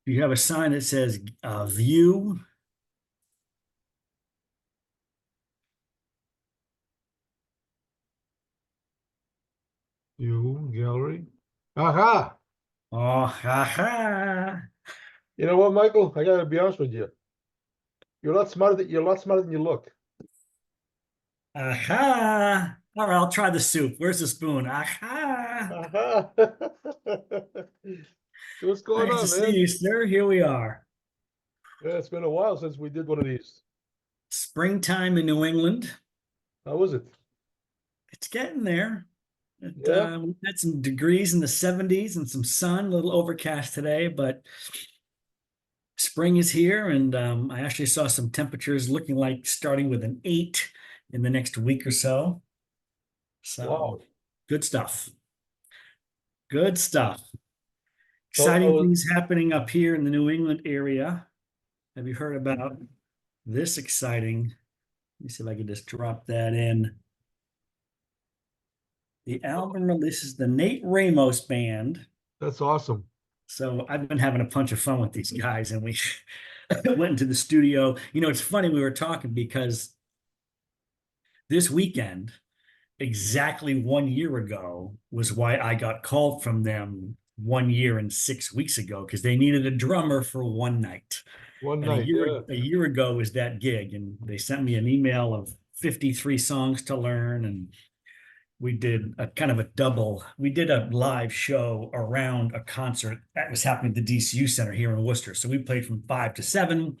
You have a sign that says view. View gallery. Aha! Oh, haha. You know what, Michael? I gotta be honest with you. You're a lot smarter than you look. Aha. All right, I'll try the soup. Where's the spoon? Aha. Aha! So what's going Nice to on, see man? you, sir. Here we are. Yeah, it's been a while since we did one of these. Springtime in New England. How was it? It's getting there. Yeah. We've had some degrees in the 70s and some sun, a little overcast today, but spring is here. And I actually saw some temperatures looking like starting with an 8 in the next week or so. So Wow. good stuff. Good stuff. So I Exciting was, things happening up here in the New England area. Have you heard about this exciting? Let me see if I can just drop that in. The album releases the Nate Ramos Band. that's awesome. So I've been having a bunch of fun with these guys, and we went into the studio. You know, it's funny we were talking because this weekend, exactly 1 year ago, was why I got called from them 1 year and 6 weeks ago because they needed a drummer for one night. One And night, yeah. a year ago was that gig, and they sent me an email of 53 songs to learn, and we did a kind of a double. We did a live show around a concert that was happening at the DCU Center here in Worcester. So we played from 5 to 7,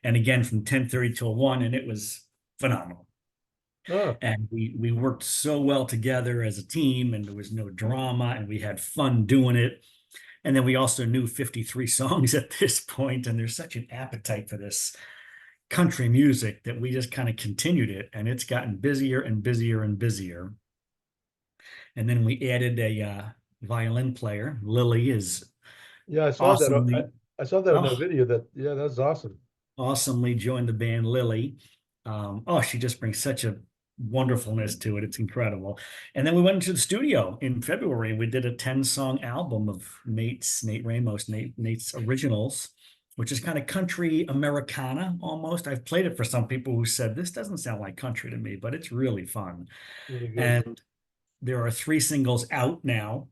and again from 10:30 till 1, and it was phenomenal. Ah, And we worked so well together as a team, and there was no drama, and we had fun doing it. And then we also knew 53 songs at this point, and there's such an appetite for this country music that we just kind of continued it, and it's gotten busier and busier and busier. And then we added a violin player. Lily is yeah, I saw that. awesomely, I saw that in the oh, video. Yeah, that's awesome. awesomely joined the band. Lily, she just brings such a wonderfulness to it. It's incredible. And then we went into the studio in February. We did a 10-song album of Nate Ramos, Nate's originals, which is kind of country Americana almost. I've played it for some people who said this doesn't sound like country to me, but it's really fun. Really good. And there are 3 singles out now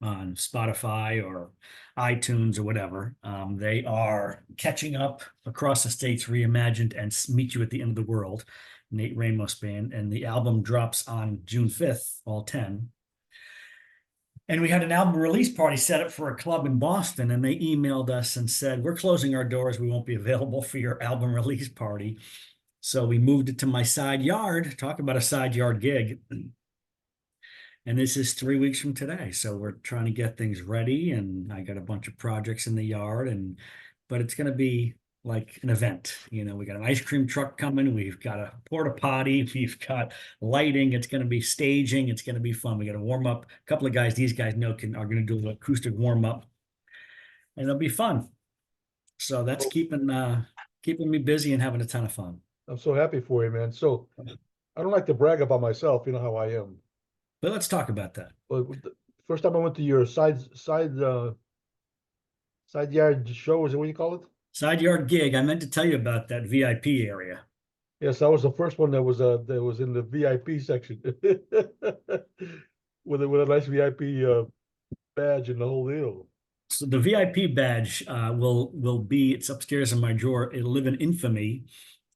on Spotify or iTunes or whatever. They are Catching Up, Across the States Reimagined, and Meet You at the End of the World, Nate Ramos Band. And the album drops on June 5th, all 10. And we had an album release party set up for a club in Boston, and they emailed us and said, we're closing our doors. We won't be available for your album release party. So we moved it to my side yard. Talk about a side yard gig. And this is 3 weeks from today. So we're trying to get things ready, and I got a bunch of projects in the yard, but it's going to be like an event. You know, we got an ice cream truck coming. We've got a porta potty. We've got lighting. It's going to be staging. It's going to be fun. We got to warm up. A couple of guys, these guys know are going to do an acoustic warm up, and it'll be fun. So that's Oh, keeping me busy and having a ton of fun. I'm so happy for you, man. So I don't like to brag about myself. You know how I am. But let's talk about that. But the first time I went to your side yard show, is it what you call it? Side yard gig. I meant to tell you about that VIP area. Yes, that was the first one that was in the VIP section with a nice VIP badge and the whole deal. So the VIP badge will be, it's upstairs in my drawer. It'll live in infamy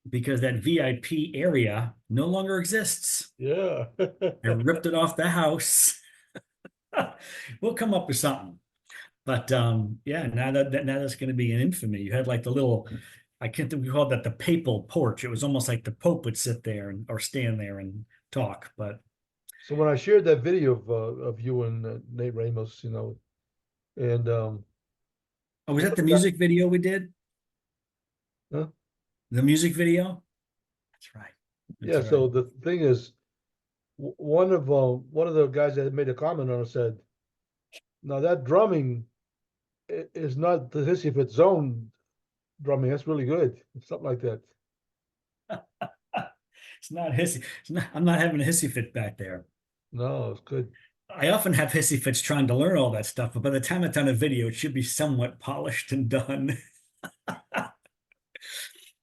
because that VIP area no longer exists. Yeah. I ripped it off the house. We'll come up with something. But yeah, now that's going to be an infamy. You had like the little, I can't think we called that the papal porch. It was almost like the Pope would sit there or stand there and talk. But So when I shared that video of you and Nate Ramos, and oh, was one that of the the guys, music video we did? huh? The music video? That's right. Yeah. That's right. So the thing is, one of the guys that made a comment on it said, "Now that drumming is not the Hissy Fit Zone drumming. That's really good. Something like that." It's not hissy. I'm not having a hissy fit back there. No, it's good. I often have hissy fits trying to learn all that stuff, but by the time it's on a video, it should be somewhat polished and done.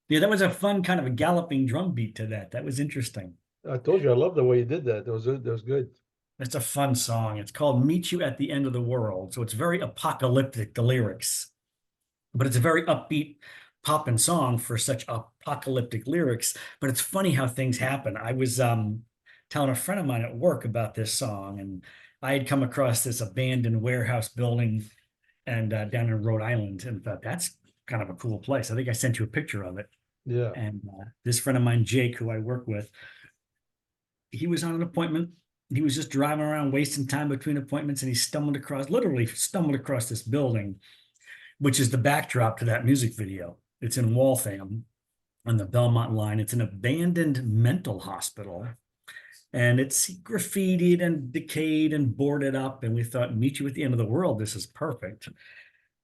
Yeah, that was a fun kind of a galloping drum beat to that. That was interesting. I told you I love the way you did that. That was good. It's a fun song. It's called Meet You at the End of the World. So it's very apocalyptic, the lyrics, but it's a very upbeat poppin' song for such apocalyptic lyrics. But it's funny how things happen. I was telling a friend of mine at work about this song, and I had come across this abandoned warehouse building and down in Rhode Island, and thought that's kind of a cool place. I think I sent you a picture of it. Yeah. And this friend of mine, Jake, who I work with, he was on an appointment. He was just driving around, wasting time between appointments, and he literally stumbled across this building, which is the backdrop to that music video. It's in Waltham on the Belmont line. It's an abandoned mental hospital, and it's graffitied and decayed and boarded up. And we thought, meet you at the end of the world. This is perfect.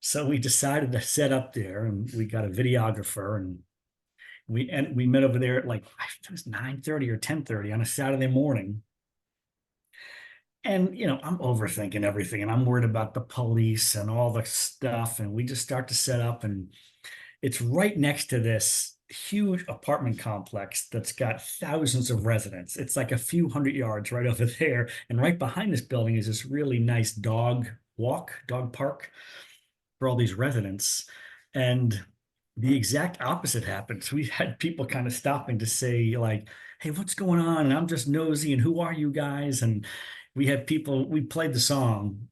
So we decided to set up there, and we got a videographer, and we met over there at like it was 9:30 or 10:30 on a Saturday morning. And I'm overthinking everything, and I'm worried about the police and all the stuff. And we just start to set up, and it's right next to this huge apartment complex that's got thousands of residents. It's like a few hundred yards right over there. And right behind this building is this really nice dog park for all these residents. And the exact opposite happened. So we had people kind of stopping to say, like, hey, what's going on? And I'm just nosy, and who are you guys? And we played the song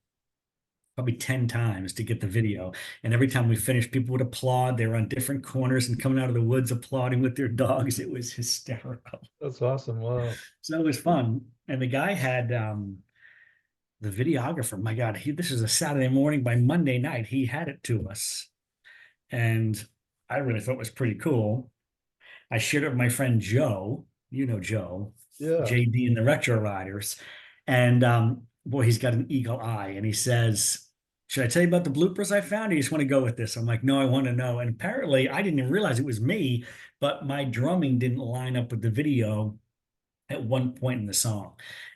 probably 10 times to get the video. And every time we finished, people would applaud. They were on different corners and coming out of the woods applauding with their dogs. It was hysterical. That's awesome. Wow. So it was fun. And the guy had the videographer, my God, this is a Saturday morning. By Monday night, he had it to us. And I really thought it was pretty cool. I shared it with my friend Joe. You know Joe, Yeah. JD and the Retro Riders. And boy, he's got an eagle eye. And he says, should I tell you about the bloopers I found? Or you just want to go with this? I'm like, no, I want to know. And apparently, I didn't even realize it was me, but my drumming didn't line up with the video at one point in the song.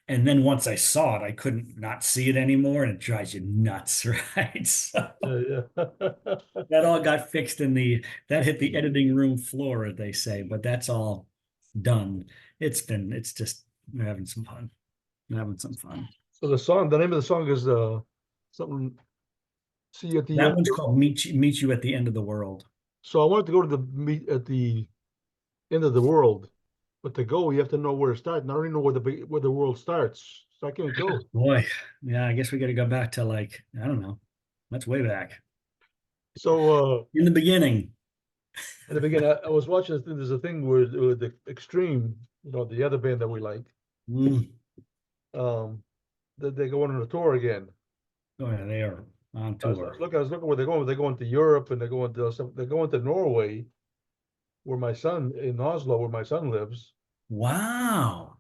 And then once I saw it, I couldn't not see it anymore. And it drives you nuts, right? So Yeah. Yeah. that all got fixed that hit the editing room floor, as they say, but that's all done. It's just, we're having some fun. We're having some fun. So the name of the song is something. See you at the That end. one's called Meet You at the End of the World. So I wanted to go to the meet at the end of the world, but to go you have to know where to start. And I don't even know where the world starts, so I can't go. Boy, yeah, I guess we got to go back to like, I don't know. That's way back. So In the beginning. in the beginning, I was watching this thing. There's a thing where the Extreme, the other band that we like, Mm. that they go on a tour again. Oh, yeah, they are on I was, tour. I was looking where they're going. They're going to Europe, and they're going to Norway, in Oslo, where my son lives. Wow.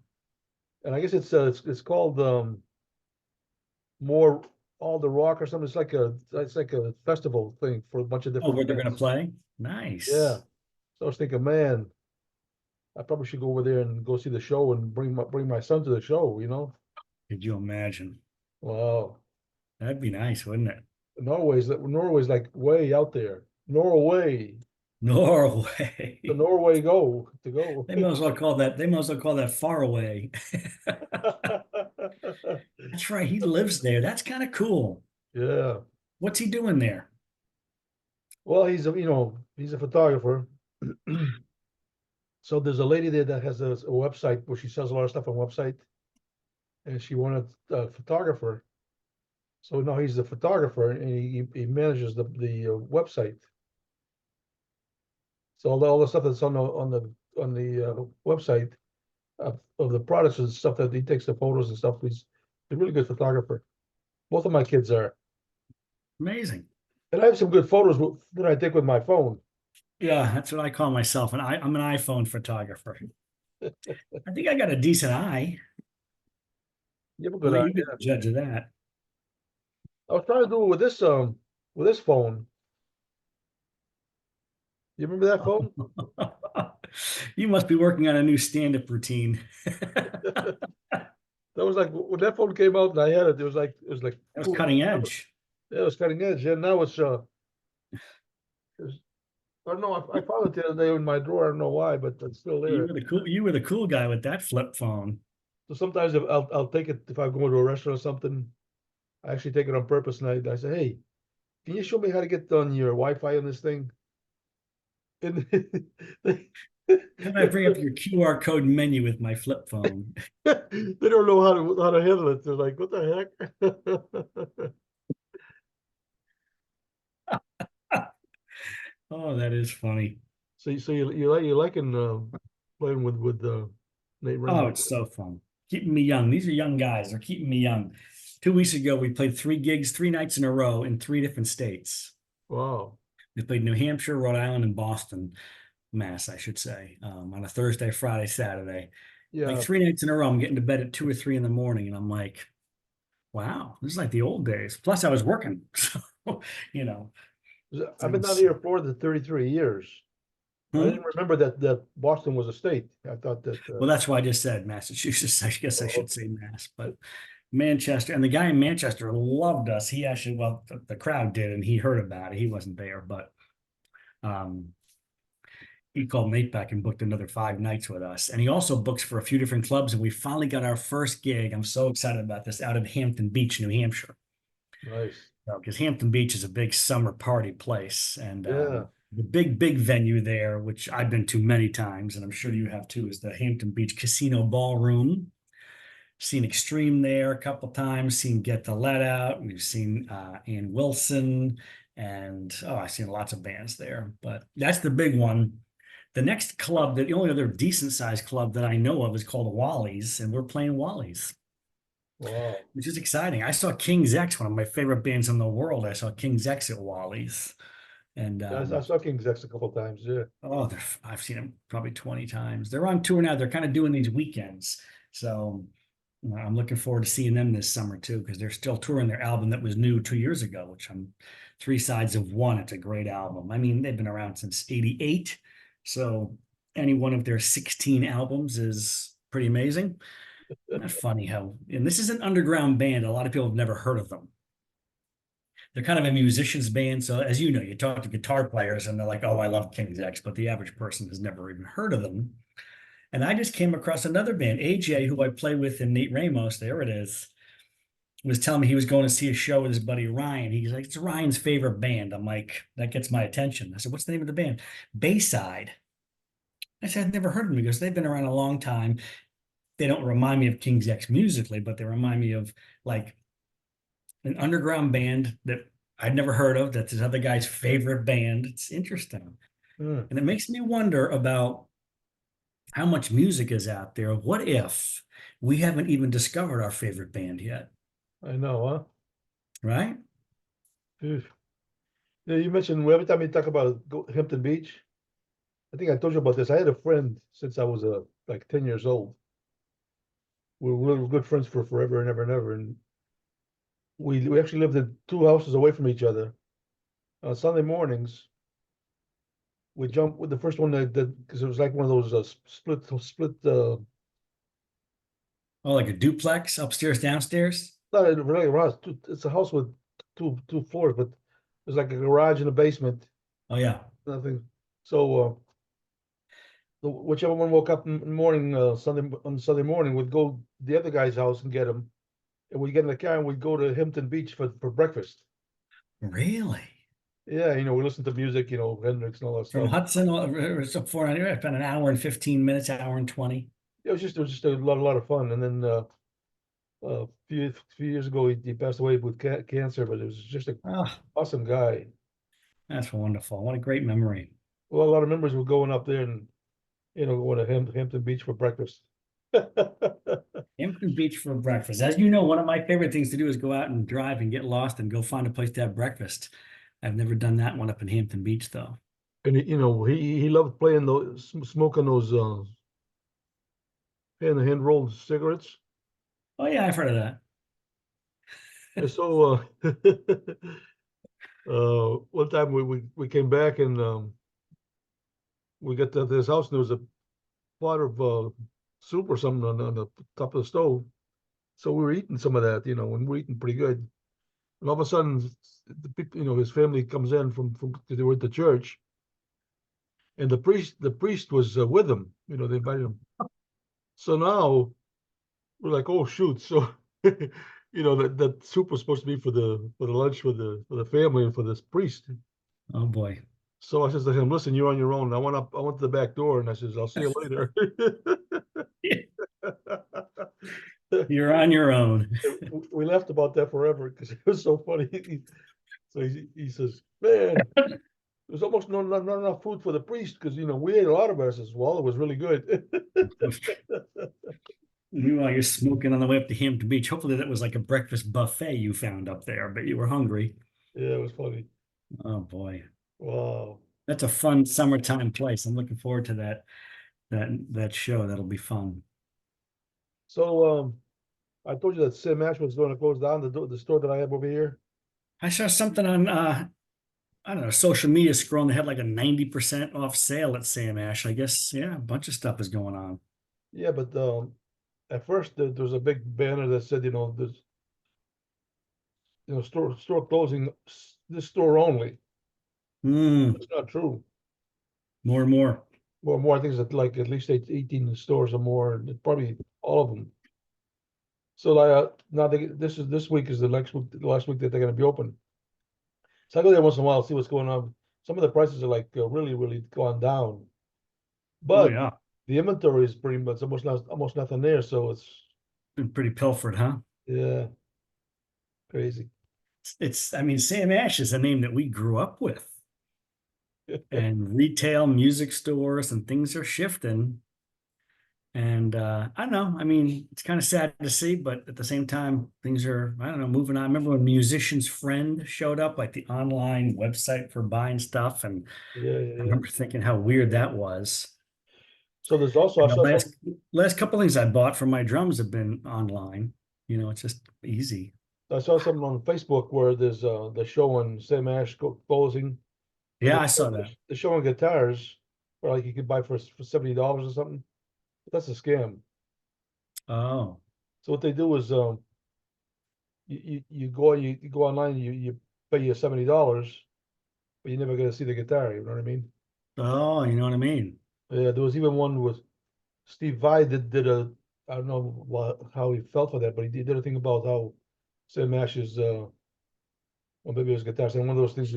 And I guess it's called more all the rock or something. It's like a festival thing for a bunch of Oh, different where they're going to bands. play? Yeah. Nice. So I was thinking, man, I probably should go over there and go see the show and bring my son to the show. Could you imagine? Wow. That'd be nice, wouldn't it? Norway's like way out there. Norway. The Norway. Norway go. They might as well call that far away. That's right. He lives there. That's kind of cool. Yeah. What's he doing there? Well, he's a photographer. So there's a lady there that has a website where she sells a lot of stuff on website, and she wanted a photographer. So now he's the photographer, and he manages the website. So all the stuff that's on the website of the products and stuff that he takes the photos and stuff. He's a really good photographer. Both of my kids are, Amazing. and I have some good photos that I take with my phone. Yeah, that's what I call myself. I'm an iPhone photographer. I think I got a decent eye. You have a I'll good let eye. you be the judge of that. I was trying to do it with this phone. You remember that phone? You must be working on a new stand-up routine. That was like when that phone came out and I had it. It was like That was cool. cutting edge. Yeah, it was cutting edge. Yeah, now it's I don't know. I found it the other day in my drawer. I don't know why, but it's still there. You were the cool guy with that flip phone. So sometimes if I'll take it if I'm going to a restaurant or something. I actually take it on purpose, and I say, "Hey, can you show me how to get on your Wi-Fi on this thing?" And they, Then I bring up your QR code menu with my flip phone. they don't know how to handle it. They're like, "What the heck?" Oh, that is funny. So you liking playing with Nate Oh, Ramos? it's so fun. Keeping me young. These are young guys. They're keeping me young. 2 weeks ago, we played 3 gigs, 3 nights in a row in 3 different states. Wow. We played New Hampshire, Rhode Island, and Boston, Mass, I should say, on a Thursday, Friday, Saturday. Like Yeah. 3 nights in a row, I'm getting to bed at 2 or 3 in the morning, and I'm like, wow, this is like the old days. Plus, I was working, so you know, I've been down it's, here for the 33 years. I hmm? didn't remember that Boston was a state. I thought that. Well, that's why I just said Massachusetts. I guess I Oh, should say Mass, but Manchester, and the guy in Manchester loved us. He actually, well, the crowd did, and he heard about it. He wasn't there, but um, he called Nate back and booked another 5 nights with us. And he also books for a few different clubs. And we finally got our first gig. I'm so excited about this out in Hampton Beach, New Hampshire. nice. Because Hampton Beach is a big summer party place. And Yeah. the big venue there, which I've been to many times, and I'm sure you have too, is the Hampton Beach Casino Ballroom. Seen Extreme there a couple times, seen Get the Let Out. We've seen Ann Wilson, and oh, I've seen lots of bands there. But that's the big one. The next club, the only other decent sized club that I know of is called Wally's, and we're playing Wally's, Wow. which is exciting. I saw King's X, one of my favorite bands in the world. I saw King's X at Wally's, and Yeah, I saw King's X a couple of times. Yeah. oh, I've seen them probably 20 times. They're on tour now. They're kind of doing these weekends, so I'm looking forward to seeing them this summer too, because they're still touring their album that was new 2 years ago, which I'm Three Sides of One. It's a great album. I mean, they've been around since '88. So any one of their 16 albums is pretty amazing. Not funny how, and this is an underground band. A lot of people have never heard of them. They're kind of a musician's band. So as you know, you talk to guitar players and they're like, oh, I love King's X, but the average person has never even heard of them. And I just came across another band, AJ, who I play with, and Nate Ramos, there it is, was telling me he was going to see a show with his buddy Ryan. He's like, it's Ryan's favorite band. I'm like, that gets my attention. I said, what's the name of the band? Bayside. I said, I've never heard of them. He goes, they've been around a long time. They don't remind me of King's X musically, but they remind me of like an underground band that I'd never heard of. That's this other guy's favorite band. It's interesting. Hmm, And it makes me wonder about how much music is out there. What if we haven't even discovered our favorite band yet, I know, huh? right? Phew. Yeah, you mentioned every time you talk about Hampton Beach, I think I told you about this. I had a friend since I was like 10 years old. We were really good friends for forever and ever and ever. And we actually lived in two houses away from each other. On Sunday mornings, we jumped with the first one that because it was like one of those split Oh, like a duplex, upstairs, downstairs. not really a house. It's a house with two floors, but there's like a garage in the basement. Oh yeah. Nothing. So whichever one woke up in the morning, Sunday morning, would go to the other guy's house and get him, and we'd get in the car and we'd go to Hampton Beach for breakfast. Really? Yeah, we listen to music, Hendrix and all that From stuff. Hudson, it's up for about an hour and 15 minutes, hour and 20. It was just a lot of fun. And then few years ago, he passed away with cancer, but it was just an Oh, awesome guy. that's wonderful. What a great memory. Well, a lot of members were going up there and going to Hampton Beach for breakfast. Hampton Beach for breakfast. As you know, one of my favorite things to do is go out and drive and get lost and go find a place to have breakfast. I've never done that one up in Hampton Beach though. And he loved playing those, smoking those hand rolled cigarettes. Oh yeah, I've heard of that. And so one time we came back and we got to this house and there was a pot of soup or something on the top of the stove. So we were eating some of that, and we're eating pretty good. And all of a sudden, the people, his family comes in from 'cause they were at the church, and the priest was with them. They invited him. So now we're like, oh shoot! So that soup was supposed to be for the lunch for the family and for this priest. Oh boy. So I says to him, listen, you're on your own. I went to the back door and I says, I'll see you later. You're on your own. We laughed about that forever because it was so funny. So he says, man, there's almost not enough food for the priest because we ate a lot of it. I says, well, it was really good. Meanwhile, you're smoking on the way up to Hampton Beach. Hopefully that was like a breakfast buffet you found up there, but you were hungry. Yeah, it was funny. Oh boy. Wow. That's a fun summertime place. I'm looking forward to that show. That'll be fun. So I told you that Sam Ash was going to close down the store that I have over here. I saw something on I don't know, social media scrolling. They had like a 90% off sale at Sam Ash. I guess, yeah, a bunch of stuff is going on. Yeah, but at first there was a big banner that said, there's store closing, this store only. Hmm, It's not true. more and more. More, I think it's like at least 18 stores or more, and probably all of them. So now this week is the last week that they're going to be open. So I go there once in a while, see what's going on. Some of the prices are like really, really gone down, Oh but yeah. the inventory is pretty much almost nothing there. So it's, Been pretty pilfered, huh? yeah, crazy. I mean, Sam Ash is a name that we grew up with. And retail music stores and things are shifting. And I don't know. I mean, it's kind of sad to see, but at the same time, things are, I don't know, moving on. I remember when Musician's Friend showed up, like the online website for buying stuff. And Yeah, yeah, I yeah. remember thinking how weird that was. So there's also I And the saw some. last couple things I bought for my drums have been online. It's just easy. I saw something on Facebook where there's they're showing Sam Ash closing, and Yeah, I saw that. they're showing guitars, or like you could buy for $70 or something. But that's a scam. Oh, So what they do is you go online, you pay your $70, but you never get to see the guitar. You know what I mean? oh, you know what I mean? Yeah, there was even one with Steve Vai did a, I don't know how he felt for that, but he did a thing about how Sam Ash's or maybe it was guitars. And one of those things,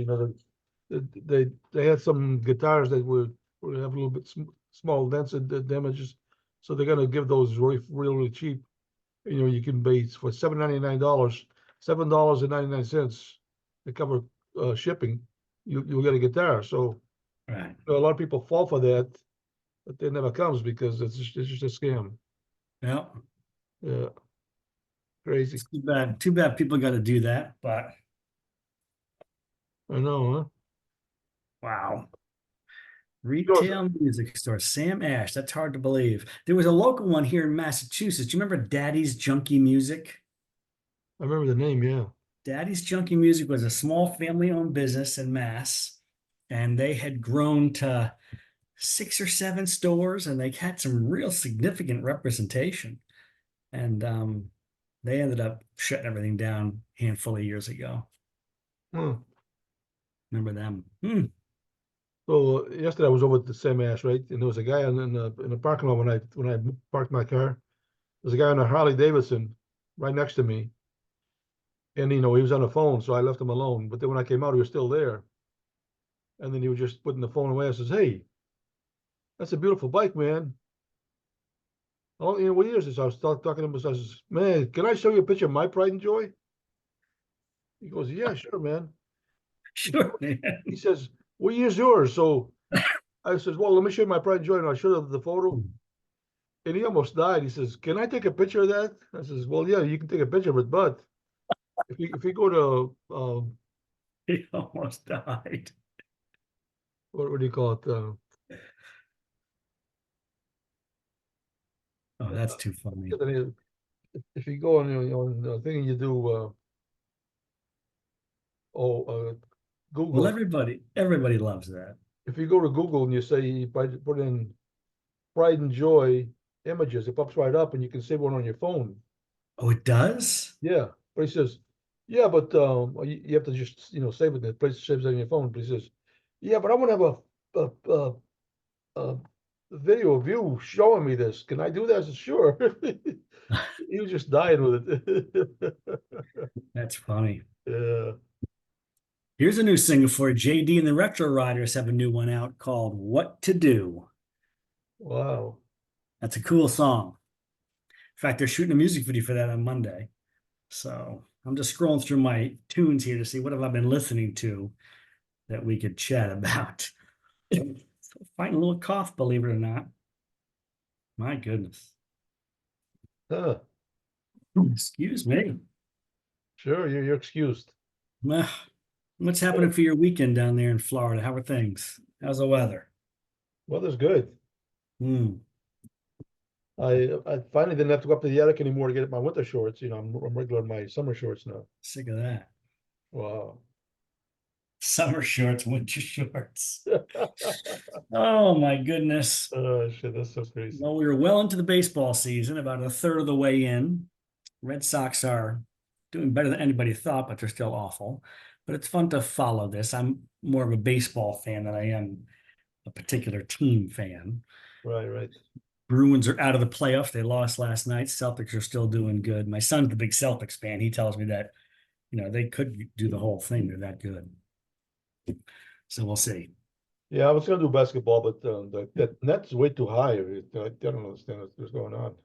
they had some guitars that were have a little bit small dents and damages, so they're gonna give those really cheap. You can pay for $7.99, $7.99 to cover shipping. You'll get a guitar. So Right. a lot of people fall for that, but it never comes because it's just a scam. Yeah. Yeah, crazy. It's too bad. Too bad people got to do that, but I know, huh? wow. You know, Retail music store, Sam Ash. That's hard to believe. There was a local one here in Massachusetts. Do you remember Daddy's Junkie Music? I remember the name. Yeah. Daddy's Junkie Music was a small family-owned business in Mass, and they had grown to 6 or 7 stores, and they had some real significant representation. And they ended up shutting everything down a handful of years ago. Hmm. Remember them? Hmm. So yesterday I was over at the Sam Ash, right? And there was a guy in the parking lot when I parked my car. There's a guy on a Harley Davidson right next to me, and he was on the phone, so I left him alone. But then when I came out, he was still there, and then he was just putting the phone away. I says, "Hey, that's a beautiful bike, man. Oh, what year is this?" I was talking to him. I says, "Man, can I show you a picture of my pride and joy?" He goes, "Yeah, sure, man." He, Sure, man. he says, "What year's yours?" So I says, "Well, let me show you my pride and joy," and I showed him the photo. And he almost died. He says, "Can I take a picture of that?" I says, "Well, yeah, you can take a picture of it, but if you go to He almost died. what do you call it? Oh, that's too funny. If you go on the thing and you do oh Well, Google, everybody loves that. if you go to Google and you say you put in pride and joy images, it pops right up, and you can save one on your phone. Oh, it does? Yeah, but he says, yeah, but you have to just save it. The place saves it on your phone. But he says, yeah, but I want to have a video of you showing me this. Can I do that? I said, sure. He was just dying with it. That's funny. Yeah. Here's a new single for you. JD and the Retro Riders have a new one out called What to Do. Wow. That's a cool song. In fact, they're shooting a music video for that on Monday. So I'm just scrolling through my tunes here to see what have I been listening to that we could chat about. Fighting a little cough, believe it or not. My goodness. Huh. Excuse me. Sure, you're excused. Well, what's happening for your weekend down there in Florida? How are things? How's the weather? Weather's good. Hmm, I finally didn't have to go up to the attic anymore to get my winter shorts. I'm regular in my summer shorts now. sick of that. Wow. Summer shorts, winter shorts. Oh my goodness. Oh shit, that's so crazy. Well, we were well into the baseball season, about a third of the way in. Red Sox are doing better than anybody thought, but they're still awful. But it's fun to follow this. I'm more of a baseball fan than I am a particular team fan. Right, right. Bruins are out of the playoffs. They lost last night. Celtics are still doing good. My son's the big Celtics fan. He tells me that, they could do the whole thing. They're that good. So we'll see. Yeah, I was gonna do basketball, but that net's way too high. I don't understand what's going on.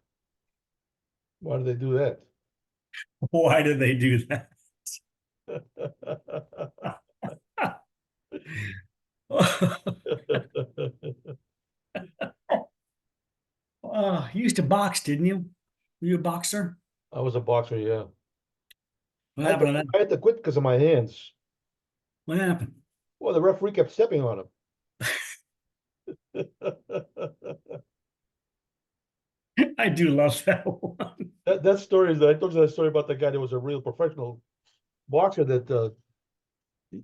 Why do they do that? Why did they do that? Oh, you used to box, didn't you? Were you a boxer? I was a boxer, yeah. What happened to that? I had to quit because of my hands. What happened? Well, the referee kept stepping on him. I do love that one. That story is I told you that story about the guy that was a real professional boxer that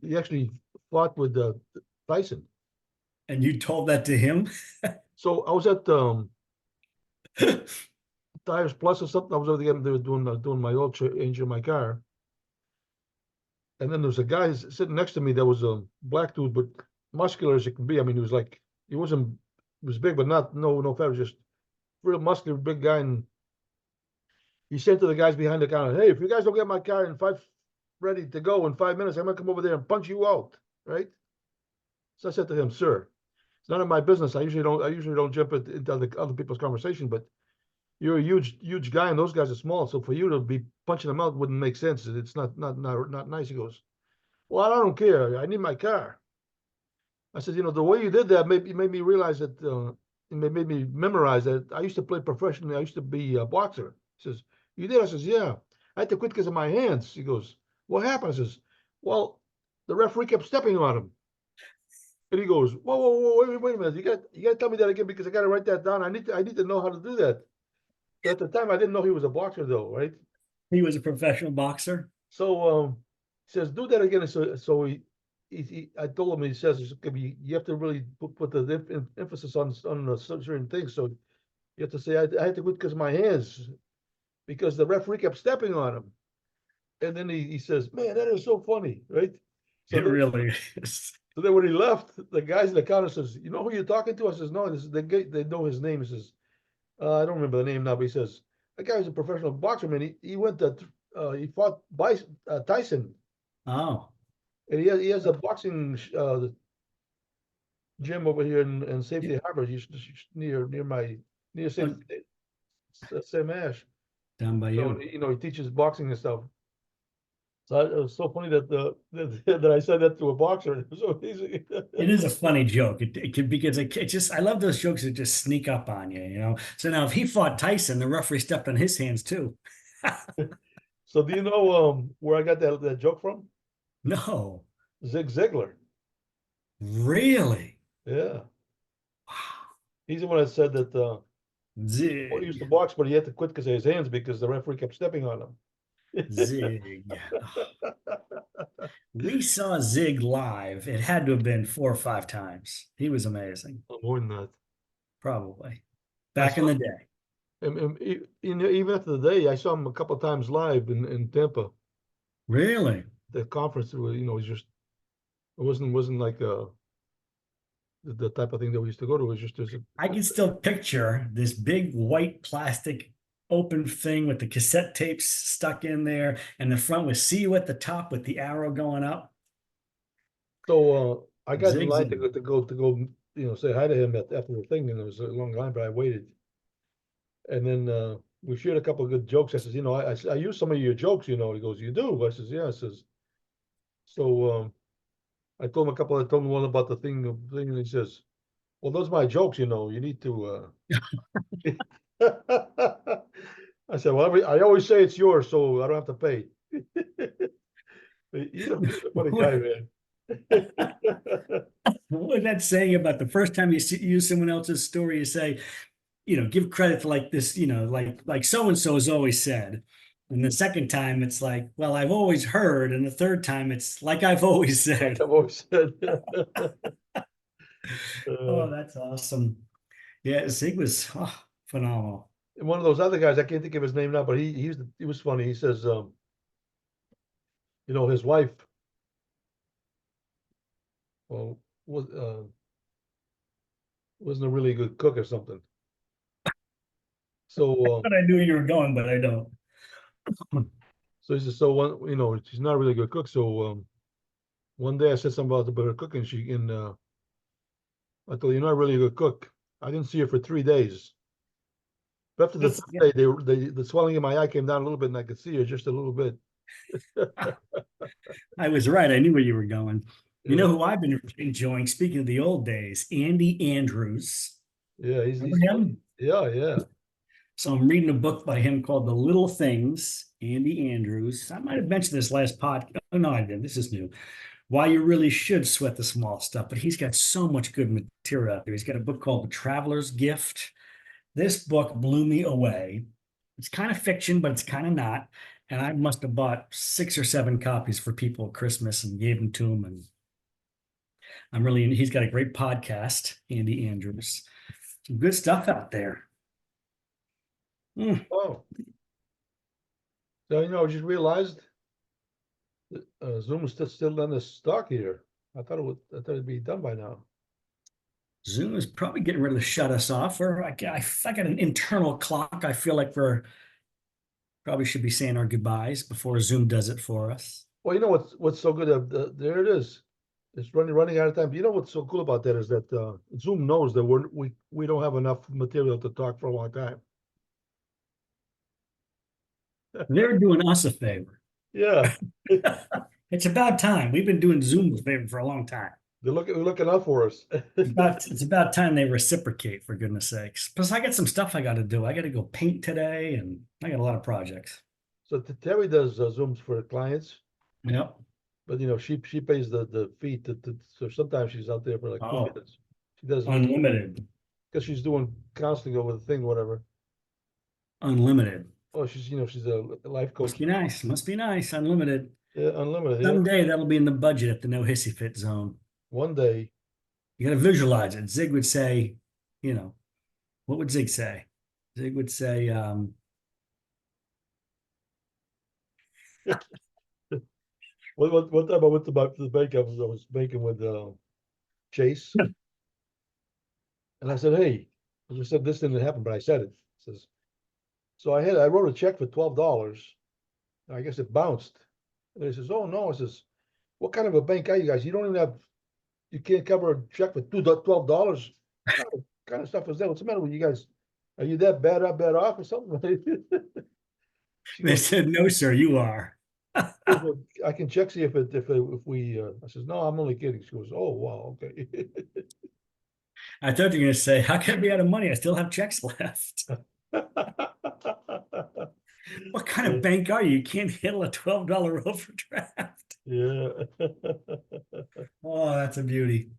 he actually fought with Tyson. And you told that to him? So I was at Tires Plus or something. I was over there. They were doing my oil change in my car, and then there was a guy sitting next to me that was a black dude, but muscular as it can be. I mean, he wasn't he was big, but not no fat. He was just real muscular, big guy. And he said to the guys behind the counter, "Hey, if you guys don't get my car ready to go in 5 minutes, I'm gonna come over there and punch you out." Right? So I said to him, "Sir, it's none of my business. I usually don't jump into other people's conversation, but you're a huge guy, and those guys are small. So for you to be punching them out wouldn't make sense. It's not nice." He goes, "Well, I don't care. I need my car." I said, "The way you did that made me realize that it made me memorize that I used to play professionally. I used to be a boxer." He says, "You did?" I says, "Yeah. I had to quit because of my hands." He goes, "What happened?" I says, "Well, the referee kept stepping on him." And he goes, "Whoa, whoa, whoa, wait a minute. You got to tell me that again because I got to write that down. I need to know how to do that." So at the time, I didn't know he was a boxer, though, right? He was a professional boxer. So he says, "Do that again." So I told him, he says, you have to really put the emphasis on certain things. So you have to say, I had to quit because of my hands, because the referee kept stepping on him. And then he says, "Man, that is so funny," right? So It then, really is. so then when he left, the guys in the counter says, "You know who you're talking to?" I says, "No." This is they know his name. He says, "I don't remember the name now," but he says, "That guy was a professional boxer, man. He went to he fought Tyson, Oh, and he has a boxing gym over here in yeah. Safety Harbor, near Oh, Sam Ash. down by So you. he teaches boxing and stuff. So it was so funny that I said that to a boxer. It was so easy. It is a funny joke. It could because it just I love those jokes that just sneak up on you. So now if he fought Tyson, the referee stepped on his hands too. So do you know where I got that joke from? No, Zig Ziglar. really? Yeah, Wow. he's the one that said that he used to Zig, box, but he had to quit because of his hands because the referee kept stepping on him. Zig. We saw Zig live. It had to have been 4 or 5 times. He was amazing, More than that. probably My back in son, the day. Even after the day, I saw him a couple of times live in Tampa. Really? The conference was, was just it wasn't like the type of thing that we used to go to. It was just I can still picture this big white plastic open thing with the cassette tapes stuck in there, and the front was "See you at the top" with the arrow going up. so I got in line to Zigzag. go say hi to him after the thing, and it was a long line, but I waited. And then we shared a couple of good jokes. I says, I use some of your jokes, He goes, "You do?" I says, "Yeah." I says, so I told him a couple. I told him one about the thing, and he says, "Well, those are my jokes, You need to." I said, "Well, I always say it's yours, so I don't have to pay." He's a funny guy, man. What was that saying about the first time you use someone else's story, you say, give credit to like this, like so and so has always said. And the second time it's like, well, I've always heard. And the third time it's like I've always Like said. I've always said. Oh, that's awesome. Yeah, Zig was phenomenal. One of those other guys, I can't think of his name now, but he was funny. He says, his wife, well, wasn't a really good cook or something. So, But I knew you were going, but I don't. he says, so one, she's not a really good cook. So, one day I said something about her cooking. I told her, "You're not really a good cook." I didn't see her for 3 days. But after the That's, third day, the swelling in my eye came down a little bit, and I could see her just a little bit. I was right. I knew where you were going. You know Yeah, who I've been enjoying? Speaking of the old days, Andy Andrews. yeah, Remember he's funny. him? Yeah, yeah. So I'm reading a book by him called The Little Things, Andy Andrews. I might have mentioned this last podcast. Oh, no, I didn't. This is new. Why you really should sweat the small stuff. But he's got so much good material out there. He's got a book called The Traveler's Gift. This book blew me away. It's kind of fiction, but it's kind of not. And I must have bought 6 or 7 copies for people at Christmas and gave them to him. And he's got a great podcast, Andy Andrews. Some good stuff out there. Mm. Oh, so I just realized that Zoom is still on the stock here. I thought it'd be done by now. Zoom is probably getting ready to shut us off. Or I got an internal clock. I feel like we're probably should be saying our goodbyes before Zoom does it for us. Well, you know what's so good? There it is. It's running out of time. You know what's so cool about that is that Zoom knows that we don't have enough material to talk for a long time. They're doing us a favor. Yeah, It's about time. We've been doing Zoom a favor for a long time. they're looking out for us. It's about time they reciprocate, for goodness sakes. Plus, I got some stuff I got to do. I got to go paint today, and I got a lot of projects. So Terry does Zooms for clients, Yep. but she pays the fee so sometimes she's out there for like 2 Oh, minutes. She does unlimited. because she's doing counseling over the thing, whatever. Unlimited. Oh, she's a life Must coach. be nice. Must be nice. Unlimited. Yeah, unlimited. Yeah. Someday that'll be in the budget at the no hissy fit zone. One day. You got to visualize it. Zig would say, what would Zig say? Zig would say, What time I went to the bank, I was banking with Chase, and I said, "Hey," I just said this didn't happen, but I said it. Says, so I wrote a check for $12. I guess it bounced. And he says, "Oh no," I says, "What kind of a bank are you guys? You can't cover a check for $12. Kind of stuff is that? What's the matter with you guys? Are you that bad off or something?" She they goes, said, no, sir, you are. "I can check see if we." I says, "No, I'm only kidding." She goes, "Oh wow, okay." I thought you were going to say, how can I be out of money? I still have checks left. What kind of bank are you? You can't handle a $12 overdraft. Yeah. Oh, that's a beauty.